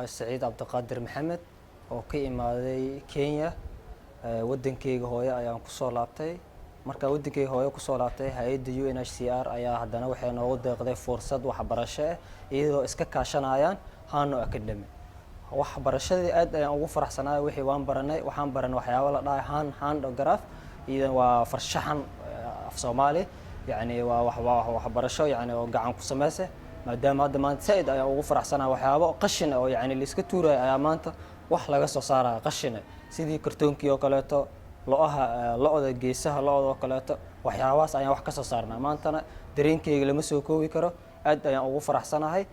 سعيد عبد القادر محمد oo ka imaaday Kenya wadankayga hooyo ayaan ku soo laabtay marka wadankayga hooyo ku soo laabtay hay'adda UNHCR ayaa haddana waxay noogu deeqday fursad waxbarasho iyadoo iska kaashanayaan Hano Academy waxbarashadii aad ayaan ugu faraxsanahay wixii waan baranay waxaan baranay waxyaabo la dhahay handograph iyo waa farshaxan af Soomaali yani waa waxbarasho yani oo gacan ku sameysay maadaama hadda maanta said ayaan ugu faraxsanahay waxyaabo qashin oo yani la iska tuuray ayaa maanta wax laga soo saaraa qashin sidii kartoonkii oo kaleeto looda geesaha looda oo kaleeto waxyaabahaas ayaan wax ka soo saarnaa maantana dareenkayga lama soo koobi karo aad ayaan ugu faraxsanahay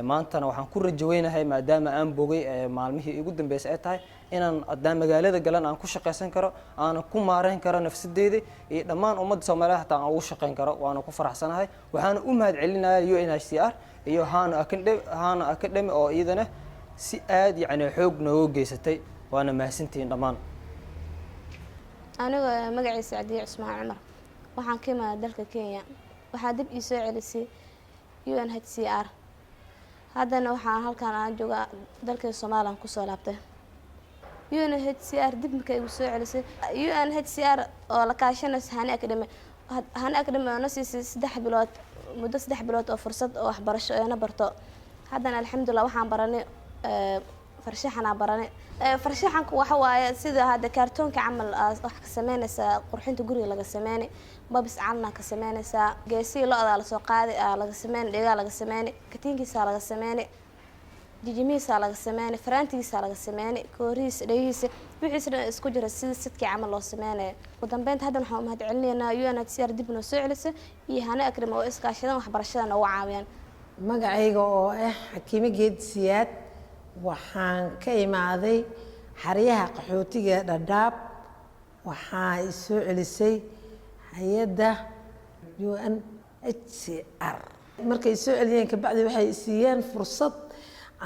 maantana waxaan ku rajaynahay maadaama aan bogay maalmihii ugu dambeysay ay tahay inaan haddaan magaalada galan aan ku shaqeysan karo aan ku maareyn karo nafsadeeda iyo dhammaan ummadda Soomaaliyeed hataa aan ugu shaqeyn karo waana ku faraxsanahay waxaan u mahad celinayaa UNHCR iyo Hano Academy oo iyadana si aad yani xoog noogu geysatay waana mahadsantiin dhammaan aniga magaciisa Cadiye Cusmaan Cumar waxaan ka imaaday dalka Kenya waxaa dib ii soo celisay UNHCR haddana waxaan halkaan aan joogaa dalka Soomaaliland ku soo laabtay UNHCR dib markay igu soo celisay UNHCR oo la kaashanaysa Hano Academy oo nasiisay 3 bilood muddo 3 bilood oo fursad oo waxbarasho ayna barto haddana alxamdulillah waxaan baranay farshaxan baranay farshaxanku waxa waaye sida hada kartoonka camal wax ka sameynaysa qurxinta guriga laga sameeyay babis calna ka sameynaysa geesiga looda la soo qaaday laga sameeyay dhiga laga sameeyay katiinkiisa laga sameeyay jijimiisa laga sameeyay faraantiisa laga sameeyay kooriis dhayiisa wixiisna isku jira sida sidkii camal loo sameeyay ugu dambeynta hadan waxaan u mahad celinaynaa UNHCR dib noo soo celisay iyo Hano Academy oo iskaashadan waxbarashada ugu caawiyaan magacayga oo Xakiime Geed Siyaad waxaan ka imaaday xariyaha qaxootiga Dadaab waxaa i soo celisay hay'adda UNHCR markay soo celiyeen ka bacdi waxay siiyeen fursad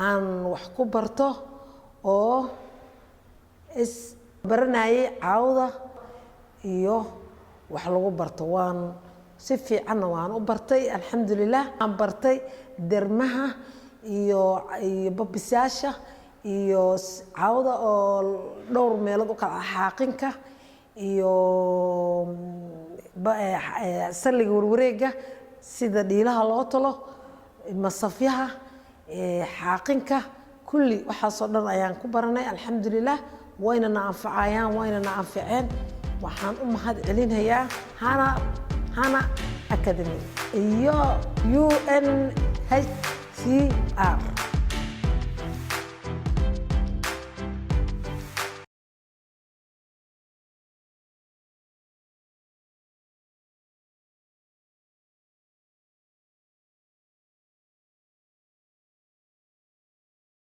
aan wax ku barto oo baranayay caawda iyo wax lagu barto waan si fiican waan u bartay alxamdulillah aan bartay dermaha iyo babisaasha iyo caawda oo dhowr meelood u kala xaaqinka iyo saliga warwareega sida dhiilaha loo talo masafyaha xaaqinka kulli waxa soo dhan ayaan ku baranay alxamdulillah wayna na anfacayaan wayna na anfaceen waxaan u mahad celinayaa Hano Academy iyo UNHCR